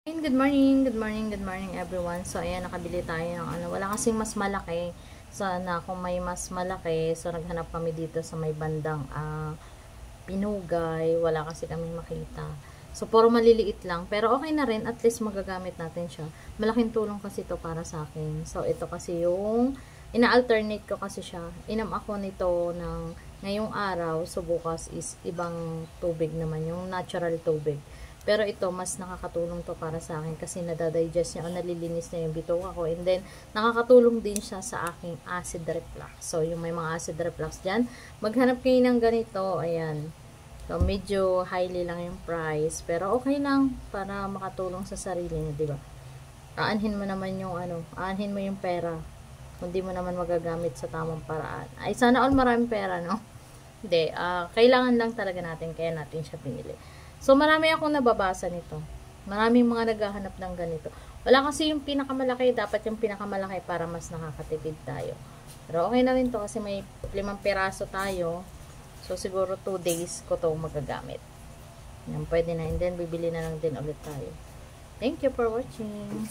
Good morning, good morning, good morning everyone. So ayan, nakabili tayo ng wala kasing mas malaki. Sana kung may mas malaki, so naghanap kami dito sa may bandang Pinugay, wala kasi kaming makita. So puro maliliit lang, pero okay na rin, at least magagamit natin siya. Malaking tulong kasi ito para sa akin. So ito kasi yung ina-alternate ko kasi siya. Inam ako nito ng ngayong araw, so bukas is ibang tubig naman, yung natural tubig. Pero ito, mas nakakatulong to para sa akin kasi nadadigest niya o nalilinis na yung bituka ko. And then, nakakatulong din siya sa aking acid reflux. So, yung may mga acid reflux dyan, maghanap kayo ng ganito. Ayan. So, medyo highly lang yung price. Pero okay lang para makatulong sa sarili niya, diba? Aanhin mo naman yung aanhin mo yung pera. Kung di mo naman magagamit sa tamang paraan. Ay, sana all maraming pera, no? Hindi, kailangan lang talaga natin, kaya natin siya pinili. So, marami akong nababasa nito. Maraming mga naghahanap ng ganito. Wala kasi yung pinakamalaki, dapat yung pinakamalaki para mas nakakatipid tayo. Pero okay na rin to kasi may 5 piraso tayo. So, siguro 2 days ko to magagamit. Yan, pwede na. And then, bibili na lang din ulit tayo. Thank you for watching.